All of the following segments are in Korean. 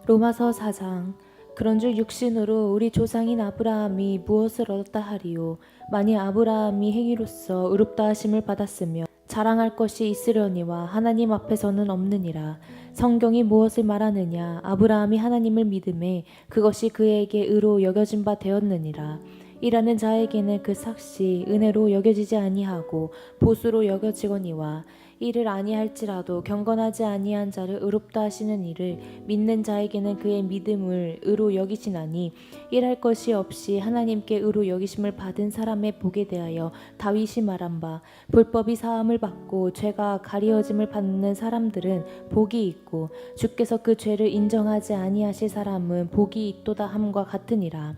로마서 4장. 그런즉 육신으로 우리 조상인 아브라함이 무엇을 얻었다 하리요. 만일 아브라함이 행위로서 의롭다 하심을 받았으며 자랑할 것이 있으려니와 하나님 앞에서는 없느니라. 성경이 무엇을 말하느냐. 아브라함이 하나님을 믿음에 그것이 그에게 의로 여겨진 바 되었느니라. 이라는 자에게는 그 삭시 은혜로 여겨지지 아니하고 보수로 여겨지거니와 이를 아니할지라도 경건하지 아니한 자를 의롭다 하시는 이를 믿는 자에게는 그의 믿음을 의로 여기시나니 일할 것이 없이 하나님께 의로 여기심을 받은 사람의 복에 대하여 다윗이 말한 바 불법이 사함을 받고 죄가 가리어짐을 받는 사람들은 복이 있고 주께서 그 죄를 인정하지 아니하실 사람은 복이 있도다 함과 같으니라.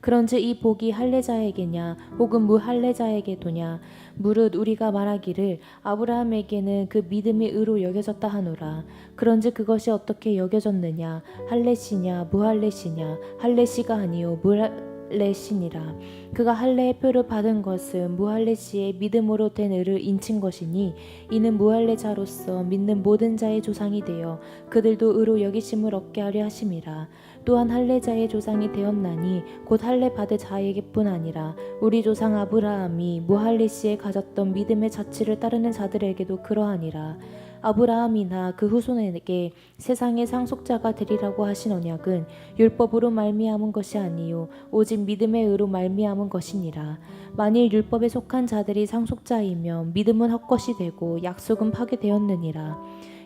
그런즉 이 복이 할례자에게냐 혹은 무할례자에게도냐. 무릇 우리가 말하기를 아브라함에게는 그 믿음이 의로 여겨졌다 하노라. 그런즉 그것이 어떻게 여겨졌느냐. 할례시냐 무할례시냐. 할례시가 아니요 무할례시니라. 그가 할례의 표를 받은 것은 무할례시의 믿음으로 된 의를 인친 것이니 이는 무할례자로서 믿는 모든 자의 조상이 되어 그들도 의로 여기심을 얻게 하려 하심이라. 또한 할례자의 조상이 되었나니 곧 할례 받을 자에게뿐 아니라 우리 조상 아브라함이 무할례시에 가졌던 믿음의 자취를 따르는 자들에게도 그러하니라. 아브라함이나 그 후손에게 세상의 상속자가 되리라고 하신 언약은 율법으로 말미암은 것이 아니요 오직 믿음의 의로 말미암은 것이니라. 만일 율법에 속한 자들이 상속자이면 믿음은 헛것이 되고 약속은 파괴되었느니라.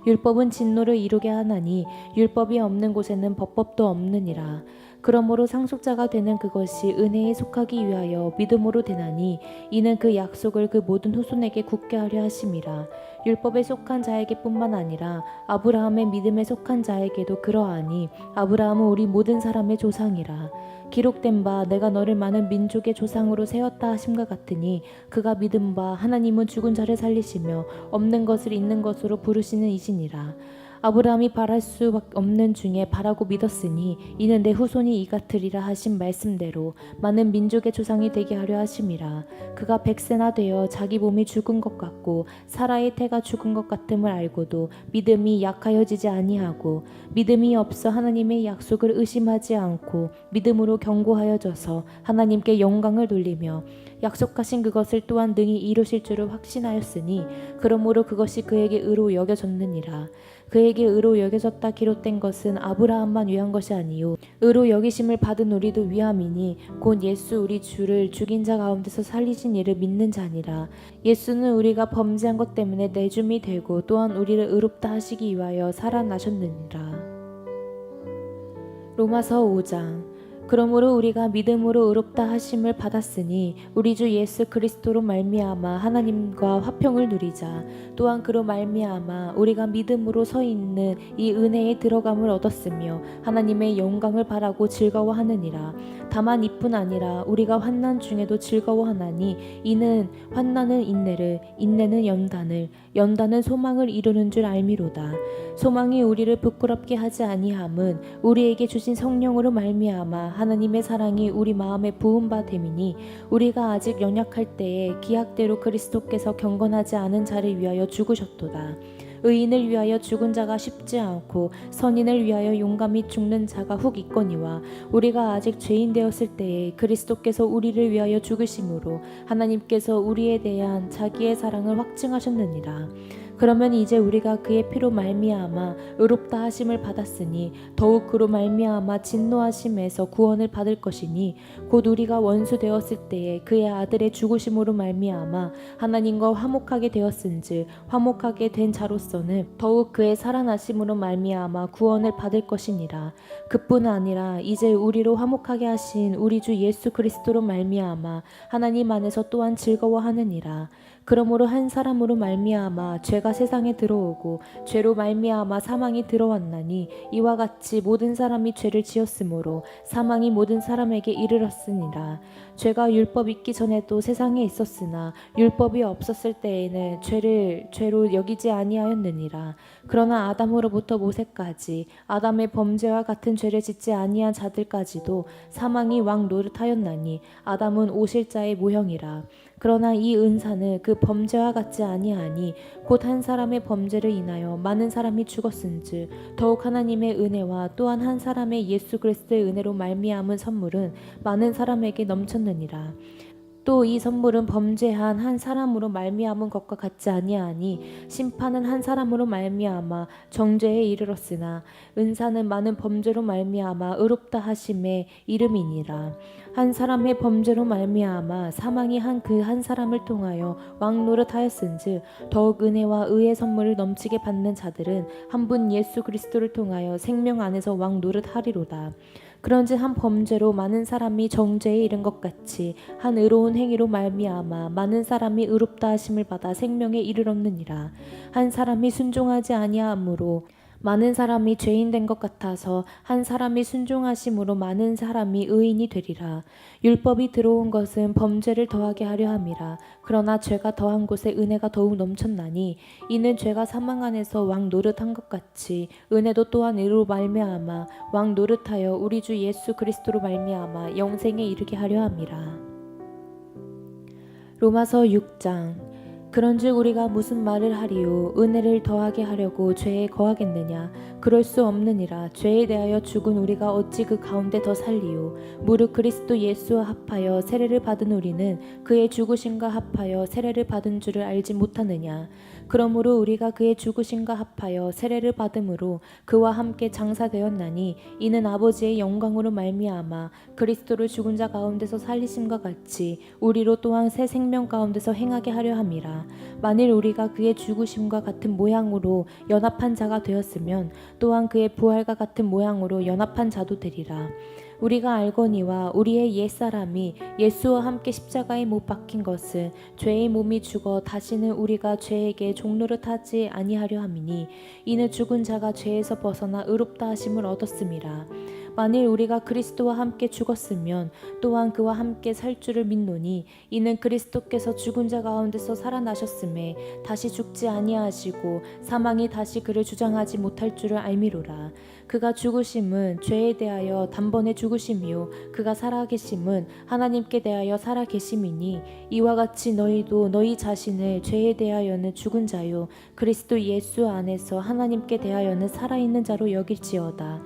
율법은 진노를 이루게 하나니 율법이 없는 곳에는 법법도 없느니라. 그러므로 상속자가 되는 그것이 은혜에 속하기 위하여 믿음으로 되나니 이는 그 약속을 그 모든 후손에게 굳게 하려 하심이라. 율법에 속한 자에게뿐만 아니라 아브라함의 믿음에 속한 자에게도 그러하니 아브라함은 우리 모든 사람의 조상이라. 기록된 바 내가 너를 많은 민족의 조상으로 세웠다 하심과 같으니 그가 믿은 바 하나님은 죽은 자를 살리시며 없는 것을 있는 것으로 부르시는 이시니라. 아브라함이 바랄 수 없는 중에 바라고 믿었으니 이는 내 후손이 이같으리라 하신 말씀대로 많은 민족의 조상이 되게 하려 하심이라. 그가 100세나 되어 자기 몸이 죽은 것 같고 사라의 태가 죽은 것 같음을 알고도 믿음이 약하여지지 아니하고 믿음이 없어 하나님의 약속을 의심하지 않고 믿음으로 견고하여져서 하나님께 영광을 돌리며 약속하신 그것을 또한 능히 이루실 줄을 확신하였으니 그러므로 그것이 그에게 의로 여겨졌느니라. 그에게 의로 여겨졌다 기록된 것은 아브라함만 위한 것이 아니요 의로 여기심을 받은 우리도 위함이니 곧 예수 우리 주를 죽인 자 가운데서 살리신 이를 믿는 자니라. 예수는 우리가 범죄한 것 때문에 내줌이 되고 또한 우리를 의롭다 하시기 위하여 살아나셨느니라. 로마서 5장. 그러므로 우리가 믿음으로 의롭다 하심을 받았으니 우리 주 예수 그리스도로 말미암아 하나님과 화평을 누리자. 또한 그로 말미암아 우리가 믿음으로 서 있는 이 은혜에 들어감을 얻었으며 하나님의 영광을 바라고 즐거워하느니라. 다만 이뿐 아니라 우리가 환난 중에도 즐거워하나니 이는 환난은 인내를, 인내는 연단을, 연단은 소망을 이루는 줄 알미로다. 소망이 우리를 부끄럽게 하지 아니함은 우리에게 주신 성령으로 말미암아 하나님의 사랑이 우리 마음에 부은 바 됨이니 우리가 아직 연약할 때에 기약대로 그리스도께서 경건하지 않은 자를 위하여 죽으셨도다. 의인을 위하여 죽은 자가 쉽지 않고 선인을 위하여 용감히 죽는 자가 훅 있거니와 우리가 아직 죄인 되었을 때에 그리스도께서 우리를 위하여 죽으심으로 하나님께서 우리에 대한 자기의 사랑을 확증하셨느니라. 그러면 이제 우리가 그의 피로 말미암아 의롭다 하심을 받았으니 더욱 그로 말미암아 진노하심에서 구원을 받을 것이니 곧 우리가 원수 되었을 때에 그의 아들의 죽으심으로 말미암아 하나님과 화목하게 되었은즉 화목하게 된 자로서는 더욱 그의 살아나심으로 말미암아 구원을 받을 것이니라. 그뿐 아니라 이제 우리로 화목하게 하신 우리 주 예수 그리스도로 말미암아 하나님 안에서 또한 즐거워하느니라. 그러므로 한 사람으로 말미암아 죄가 세상에 들어오고 죄로 말미암아 사망이 들어왔나니 이와 같이 모든 사람이 죄를 지었으므로 사망이 모든 사람에게 이르렀으니라. 죄가 율법 있기 전에도 세상에 있었으나 율법이 없었을 때에는 죄를 죄로 여기지 아니하였느니라. 그러나 아담으로부터 모세까지 아담의 범죄와 같은 죄를 짓지 아니한 자들까지도 사망이 왕 노릇하였나니 아담은 오실자의 모형이라. 그러나 이 은사는 그 범죄와 같지 아니하니 곧 한 사람의 범죄를 인하여 많은 사람이 죽었은즉 더욱 하나님의 은혜와 또한 한 사람의 예수 그리스도의 은혜로 말미암은 선물은 많은 사람에게 넘쳤느니라. 또 이 선물은 범죄한 한 사람으로 말미암은 것과 같지 아니하니 심판은 한 사람으로 말미암아 정죄에 이르렀으나 은사는 많은 범죄로 말미암아 의롭다 하심의 이름이니라. 한 사람의 범죄로 말미암아 사망이 한 그 한 사람을 통하여 왕 노릇하였은즉 더욱 은혜와 의의 선물을 넘치게 받는 자들은 한 분 예수 그리스도를 통하여 생명 안에서 왕 노릇하리로다. 그런즉 한 범죄로 많은 사람이 정죄에 이른 것 같이 한 의로운 행위로 말미암아 많은 사람이 의롭다 하심을 받아 생명에 이르렀느니라. 한 사람이 순종하지 아니하므로 많은 사람이 죄인 된 것 같아서 한 사람이 순종하심으로 많은 사람이 의인이 되리라. 율법이 들어온 것은 범죄를 더하게 하려 함이라. 그러나 죄가 더한 곳에 은혜가 더욱 넘쳤나니 이는 죄가 사망 안에서 왕 노릇한 것 같이 은혜도 또한 의로 말미암아 왕 노릇하여 우리 주 예수 그리스도로 말미암아 영생에 이르게 하려 함이라. 로마서 6장. 그런즉 우리가 무슨 말을 하리요? 은혜를 더하게 하려고 죄에 거하겠느냐? 그럴 수 없느니라. 죄에 대하여 죽은 우리가 어찌 그 가운데 더 살리요? 무릇 그리스도 예수와 합하여 세례를 받은 우리는 그의 죽으심과 합하여 세례를 받은 줄을 알지 못하느냐? 그러므로 우리가 그의 죽으심과 합하여 세례를 받음으로 그와 함께 장사되었나니 이는 아버지의 영광으로 말미암아 그리스도를 죽은 자 가운데서 살리심과 같이 우리로 또한 새 생명 가운데서 행하게 하려 함이라. 만일 우리가 그의 죽으심과 같은 모양으로 연합한 자가 되었으면 또한 그의 부활과 같은 모양으로 연합한 자도 되리라. 우리가 알거니와 우리의 옛사람이 예수와 함께 십자가에 못 박힌 것은 죄의 몸이 죽어 다시는 우리가 죄에게 종노릇하지 아니하려 함이니 이는 죽은 자가 죄에서 벗어나 의롭다 하심을 얻었음이라. 만일 우리가 그리스도와 함께 죽었으면 또한 그와 함께 살 줄을 믿노니 이는 그리스도께서 죽은 자 가운데서 살아나셨음에 다시 죽지 아니하시고 사망이 다시 그를 주장하지 못할 줄을 알미로라. 그가 죽으심은 죄에 대하여 단번에 죽으심이요 그가 살아계심은 하나님께 대하여 살아계심이니 이와 같이 너희도 너희 자신을 죄에 대하여는 죽은 자요 그리스도 예수 안에서 하나님께 대하여는 살아있는 자로 여길지어다.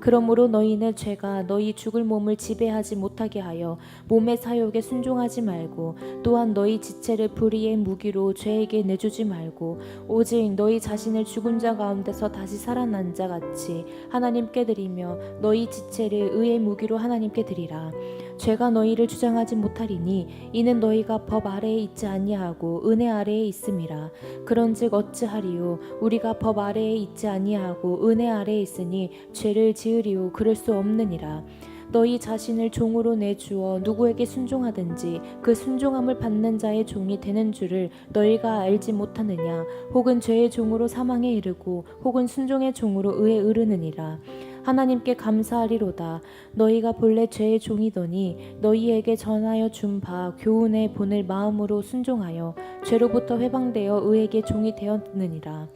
그러므로 너희는 죄가 너희 죽을 몸을 지배하지 못하게 하여 몸의 사욕에 순종하지 말고 또한 너희 지체를 불의의 무기로 죄에게 내주지 말고 오직 너희 자신을 죽은 자 가운데서 다시 살아난 자 같이 하나님께 드리며 너희 지체를 의의 무기로 하나님께 드리라. 죄가 너희를 주장하지 못하리니 이는 너희가 법 아래에 있지 아니하고 은혜 아래에 있음이라. 그런즉 어찌하리요? 우리가 법 아래에 있지 아니하고 은혜 아래에 있으니 죄를 지으리요? 그럴 수 없느니라. 너희 자신을 종으로 내주어 누구에게 순종하든지 그 순종함을 받는 자의 종이 되는 줄을 너희가 알지 못하느냐? 혹은 죄의 종으로 사망에 이르고 혹은 순종의 종으로 의에 이르느니라. 하나님께 감사하리로다. 너희가 본래 죄의 종이더니 너희에게 전하여 준 바 교훈의 본을 마음으로 순종하여 죄로부터 회방되어 의에게 종이 되었느니라.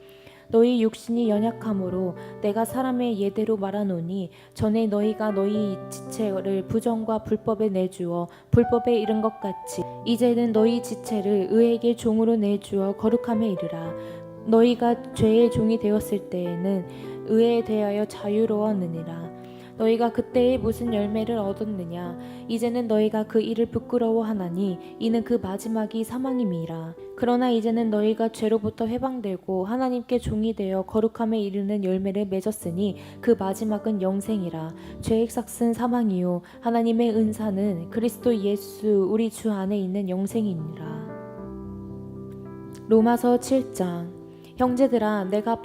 너희 육신이 연약함으로 내가 사람의 예대로 말하노니 전에 너희가 너희 지체를 부정과 불법에 내주어 불법에 이른 것 같이 이제는 너희 지체를 의에게 종으로 내주어 거룩함에 이르라. 너희가 죄의 종이 되었을 때에는 의에 대하여 자유로웠느니라. 너희가 그때에 무슨 열매를 얻었느냐? 이제는 너희가 그 일을 부끄러워하나니 이는 그 마지막이 사망임이라. 그러나 이제는 너희가 죄로부터 해방되고 하나님께 종이 되어 거룩함에 이르는 열매를 맺었으니 그 마지막은 영생이라. 죄의 삭은 사망이요 하나님의 은사는 그리스도 예수 우리 주 안에 있는 영생이니라. 로마서 7장. 형제들아 내가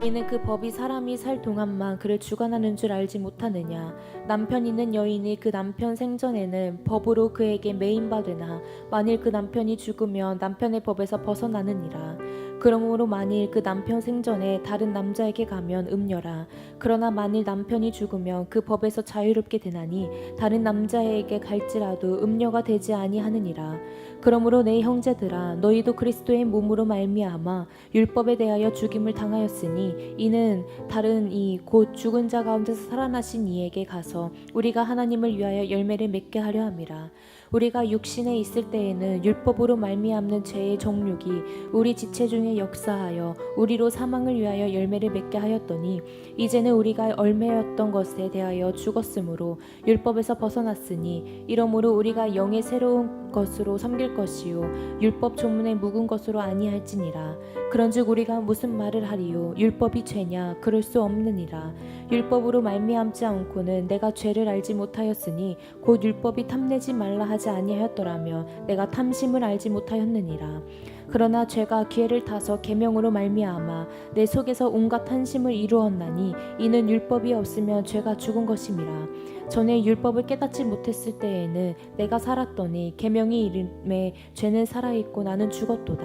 이는 그 법이 사람이 살 동안만 그를 주관하는 줄 알지 못하느냐? 남편 있는 여인이 그 남편 생전에는 법으로 그에게 매인받으나 만일 그 남편이 죽으면 남편의 법에서 벗어나느니라. 그러므로 만일 그 남편 생전에 다른 남자에게 가면 음녀라. 그러나 만일 남편이 죽으면 그 법에서 자유롭게 되나니 다른 남자에게 갈지라도 음녀가 되지 아니하느니라. 그러므로 내 형제들아 너희도 그리스도의 몸으로 말미암아 율법에 대하여 죽임을 당하였으니 이는 다른 이 곧 죽은 자 가운데서 살아나신 이에게 가서 우리가 하나님을 위하여 열매를 맺게 하려 함이라. 우리가 육신에 있을 때에는 율법으로 말미암는 죄의 정욕이 우리 지체 중에 역사하여 우리로 사망을 위하여 열매를 맺게 하였더니 이제는 우리가 얼매였던 것에 대하여 죽었으므로 율법에서 벗어났으니 이러므로 우리가 영의 새로운 것으로 섬길 것이요 율법 조문에 묵은 것으로 아니할지니라. 그런즉 우리가 무슨 말을 하리요? 율법이 죄냐? 그럴 수 없느니라. 율법으로 말미암지 않고는 내가 죄를 알지 못하였으니 곧 율법이 탐내지 말라 하지 아니하였더라면 내가 탐심을 알지 못하였느니라. 그러나 죄가 기회를 타서 계명으로 말미암아 내 속에서 온갖 한심을 이루었나니 이는 율법이 없으면 죄가 죽은 것임이라. 전에 율법을 깨닫지 못했을 때에는 내가 살았더니 계명이 이름에 죄는 살아있고 나는 죽었도다.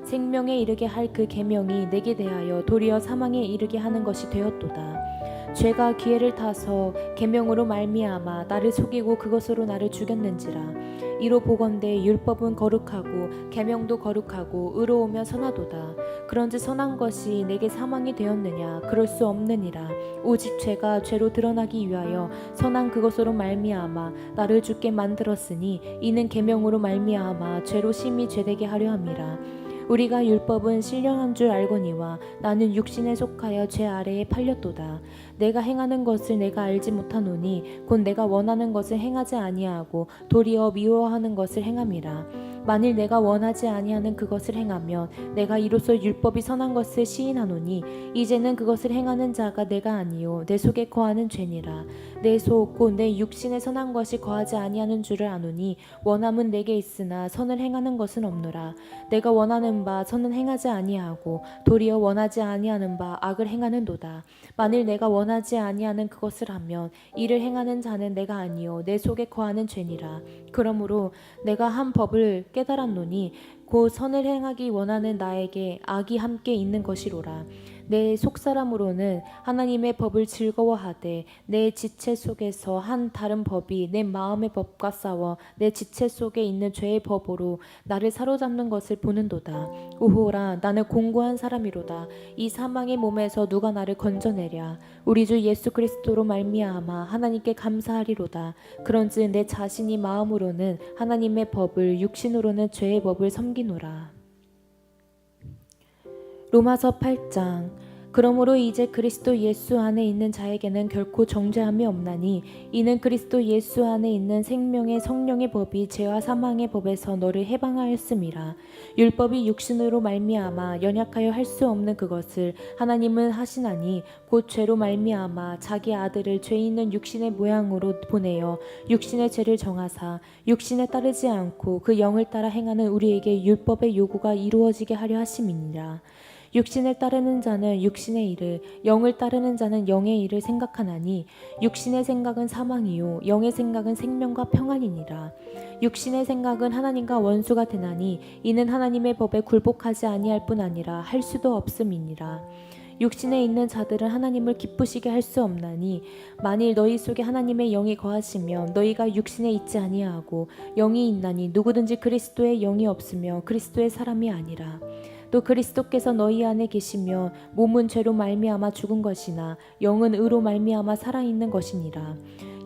생명에 이르게 할 그 계명이 내게 대하여 도리어 사망에 이르게 하는 것이 되었도다. 죄가 기회를 타서 계명으로 말미암아 나를 속이고 그것으로 나를 죽였는지라. 이로 보건대 율법은 거룩하고 계명도 거룩하고 의로우며 선하도다. 그런지 선한 것이 내게 사망이 되었느냐? 그럴 수 없느니라. 오직 죄가 죄로 드러나기 위하여 선한 그것으로 말미암아 나를 죽게 만들었으니 이는 계명으로 말미암아 죄로 심히 죄되게 하려 함이라. 우리가 율법은 신령한 줄 알거니와 나는 육신에 속하여 죄 아래에 팔렸도다. 내가 행하는 것을 내가 알지 못하노니 곧 내가 원하는 것을 행하지 아니하고 도리어 미워하는 것을 행함이라. 만일 내가 원하지 아니하는 그것을 행하면 내가 이로써 율법이 선한 것을 시인하노니 이제는 그것을 행하는 자가 내가 아니요 내 속에 거하는 죄니라. 내 속 곧 내 육신에 선한 것이 거하지 아니하는 줄을 아노니 원함은 내게 있으나 선을 행하는 것은 없노라. 내가 원하는 바 선은 행하지 아니하고 도리어 원하지 아니하는 바 악을 행하는도다. 만일 내가 원하지 아니하는 그것을 하면 이를 행하는 자는 내가 아니요 내 속에 거하는 죄니라. 그러므로 내가 한 법을 깨달았노니 곧 선을 행하기 원하는 나에게 악이 함께 있는 것이로라. 내 속사람으로는 하나님의 법을 즐거워하되 내 지체 속에서 한 다른 법이 내 마음의 법과 싸워 내 지체 속에 있는 죄의 법으로 나를 사로잡는 것을 보는도다. 오호라, 나는 공고한 사람이로다. 이 사망의 몸에서 누가 나를 건져내랴. 우리 주 예수 그리스도로 말미암아 하나님께 감사하리로다. 그런즉 내 자신이 마음으로는 하나님의 법을 육신으로는 죄의 법을 섬기노라. 로마서 8장. 그러므로 이제 그리스도 예수 안에 있는 자에게는 결코 정죄함이 없나니 이는 그리스도 예수 안에 있는 생명의 성령의 법이 죄와 사망의 법에서 너를 해방하였음이라. 율법이 육신으로 말미암아 연약하여 할 수 없는 그것을 하나님은 하시나니 곧 죄로 말미암아 자기 아들을 죄 있는 육신의 모양으로 보내어 육신의 죄를 정하사 육신에 따르지 않고 그 영을 따라 행하는 우리에게 율법의 요구가 이루어지게 하려 하심이니라. 육신을 따르는 자는 육신의 일을, 영을 따르는 자는 영의 일을 생각하나니 육신의 생각은 사망이요 영의 생각은 생명과 평안이니라. 육신의 생각은 하나님과 원수가 되나니 이는 하나님의 법에 굴복하지 아니할 뿐 아니라 할 수도 없음이니라. 육신에 있는 자들은 하나님을 기쁘시게 할 수 없나니 만일 너희 속에 하나님의 영이 거하시면 너희가 육신에 있지 아니하고 영이 있나니 누구든지 그리스도의 영이 없으며 그리스도의 사람이 아니라. 또 그리스도께서 너희 안에 계시며 몸은 죄로 말미암아 죽은 것이나 영은 의로 말미암아 살아있는 것이니라.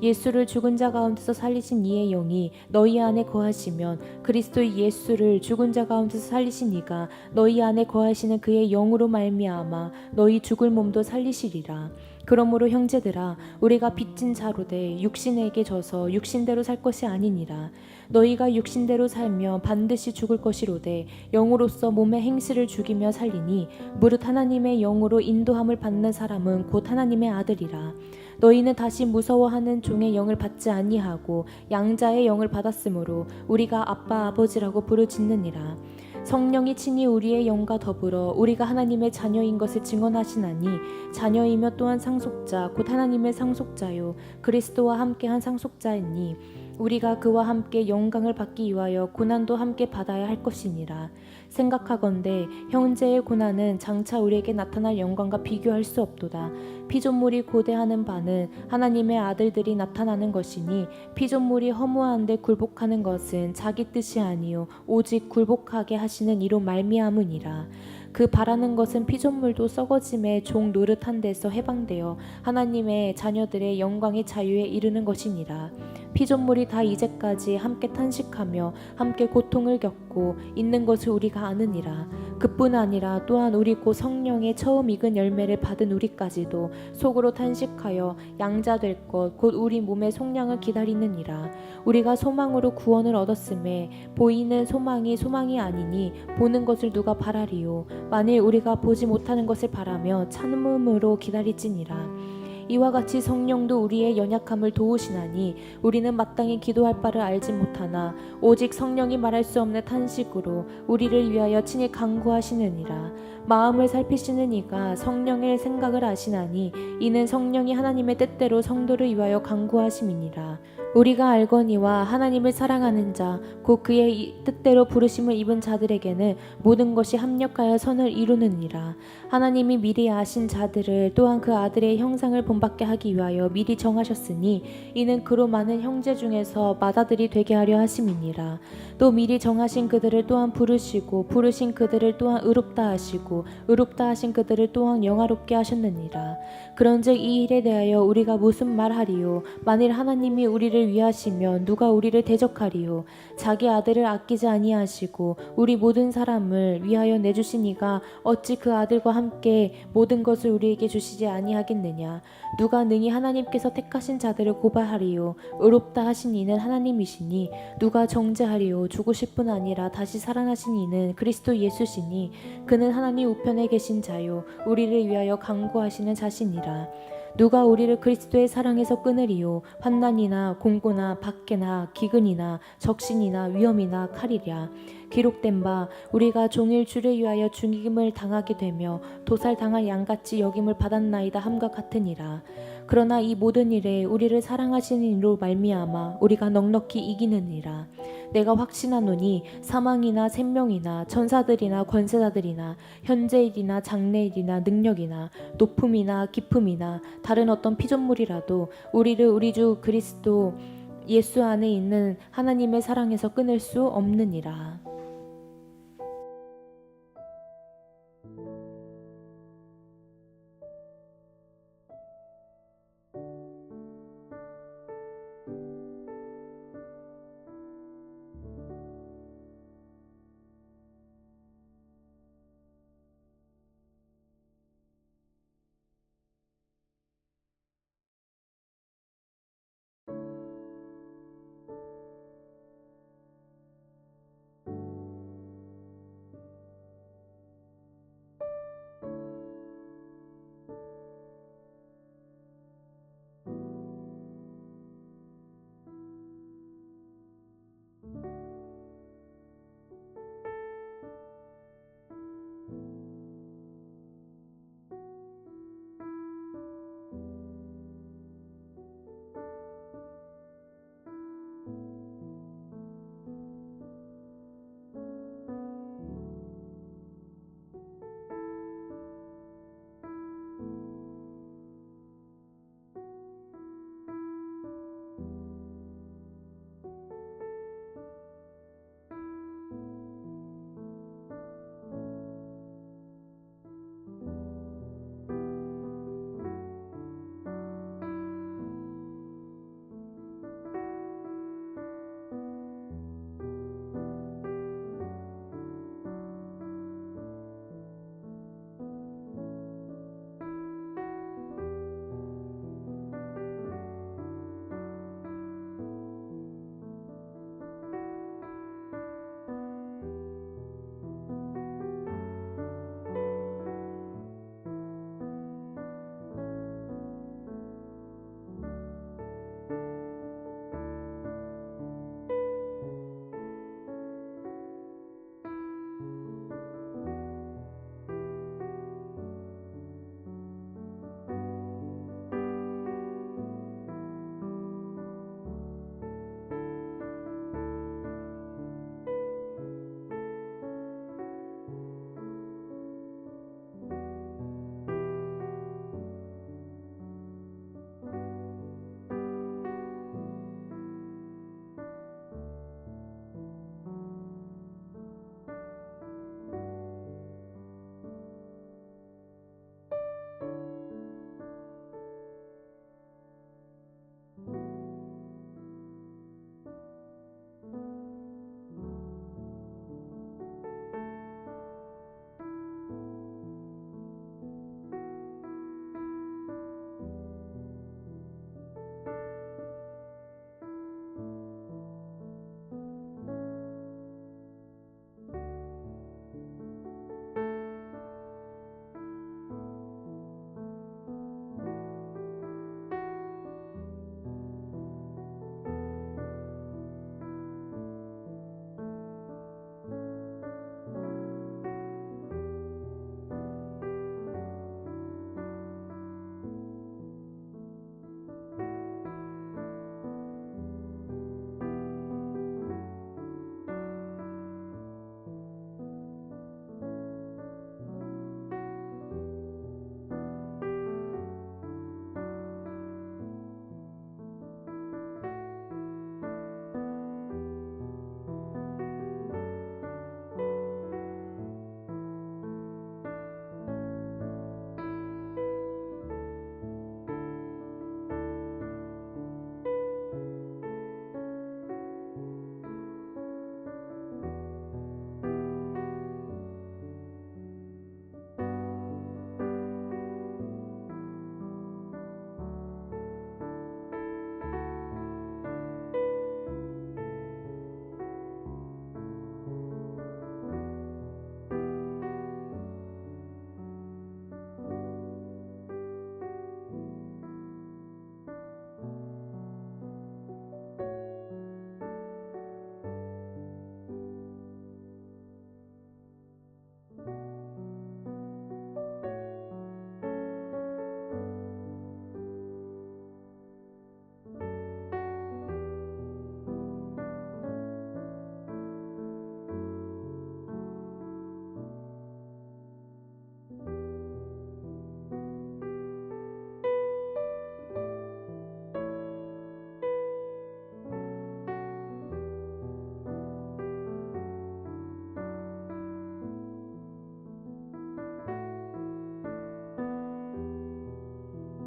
예수를 죽은 자 가운데서 살리신 이의 영이 너희 안에 거하시면 그리스도 예수를 죽은 자 가운데서 살리신 이가 너희 안에 거하시는 그의 영으로 말미암아 너희 죽을 몸도 살리시리라. 그러므로 형제들아 우리가 빚진 자로되 육신에게 져서 육신대로 살 것이 아니니라. 너희가 육신대로 살면 반드시 죽을 것이로되 영으로서 몸의 행실을 죽이며 살리니 무릇 하나님의 영으로 인도함을 받는 사람은 곧 하나님의 아들이라. 너희는 다시 무서워하는 종의 영을 받지 아니하고 양자의 영을 받았으므로 우리가 아빠 아버지라고 부르짖느니라. 성령이 친히 우리의 영과 더불어 우리가 하나님의 자녀인 것을 증언하시나니 자녀이며 또한 상속자 곧 하나님의 상속자요 그리스도와 함께한 상속자이니 우리가 그와 함께 영광을 받기 위하여 고난도 함께 받아야 할 것이니라. 생각하건대 현재의 고난은 장차 우리에게 나타날 영광과 비교할 수 없도다. 피조물이 고대하는 바는 하나님의 아들들이 나타나는 것이니 피조물이 허무한데 굴복하는 것은 자기 뜻이 아니요 오직 굴복하게 하시는 이로 말미암으니라. 그 바라는 것은 피조물도 썩어짐의 종 노릇한 데서 해방되어 하나님의 자녀들의 영광의 자유에 이르는 것이니라. 피조물이 다 이제까지 함께 탄식하며 함께 고통을 겪고 있는 것을 우리가 아느니라. 그뿐 아니라 또한 우리 곧 성령의 처음 익은 열매를 받은 우리까지도 속으로 탄식하여 양자 될 것 곧 우리 몸의 속량을 기다리느니라. 우리가 소망으로 구원을 얻었음에 보이는 소망이 아니니 보는 것을 누가 바라리요. 만일 우리가 보지 못하는 것을 바라며 참음으로 기다릴지니라. 이와 같이 성령도 우리의 연약함을 도우시나니 우리는 마땅히 기도할 바를 알지 못하나 오직 성령이 말할 수 없는 탄식으로 우리를 위하여 친히 간구하시느니라. 마음을 살피시는 이가 성령의 생각을 아시나니 이는 성령이 하나님의 뜻대로 성도를 위하여 간구하심이니라. 우리가 알거니와 하나님을 사랑하는 자 곧 그의 뜻대로 부르심을 입은 자들에게는 모든 것이 합력하여 선을 이루느니라. 하나님이 미리 아신 자들을 또한 그 아들의 형상을 본받게 하기 위하여 미리 정하셨으니 이는 그로 많은 형제 중에서 맏아들이 되게 하려 하심이니라. 또 미리 정하신 그들을 또한 부르시고 부르신 그들을 또한 의롭다 하시고 의롭다 하신 그들을 또한 영화롭게 하셨느니라. 그런즉 이 일에 대하여 우리가 무슨 말하리요? 만일 하나님이 우리를 위하시면 누가 우리를 대적하리요? 자기 아들을 아끼지 아니하시고 우리 모든 사람을 위하여 내주신 이가 어찌 그 아들과 함께 모든 것을 우리에게 주시지 아니하겠느냐? 누가 능히 하나님께서 택하신 자들을 고발하리요? 의롭다 하신 이는 하나님이시니 누가 정죄하리요? 죽으실 뿐 아니라 다시 살아나신 이는 그리스도 예수시니 그는 하나님 우편에 계신 자요 우리를 위하여 간구하시는 자시니라. 누가 우리를 그리스도의 사랑에서 끊으리요? 환난이나 공고나 박해나 기근이나 적신이나 위험이나 칼이랴. 기록된 바 우리가 종일 주를 위하여 죽임을 당하게 되며 도살당할 양같이 여김을 받았나이다 함과 같으니라. 그러나 이 모든 일에 우리를 사랑하시는 이로 말미암아 우리가 넉넉히 이기느니라. 내가 확신하노니 사망이나 생명이나 천사들이나 권세자들이나 현재일이나 장래일이나 능력이나 높음이나 깊음이나 다른 어떤 피조물이라도 우리를 우리 주 그리스도 예수 안에 있는 하나님의 사랑에서 끊을 수 없느니라.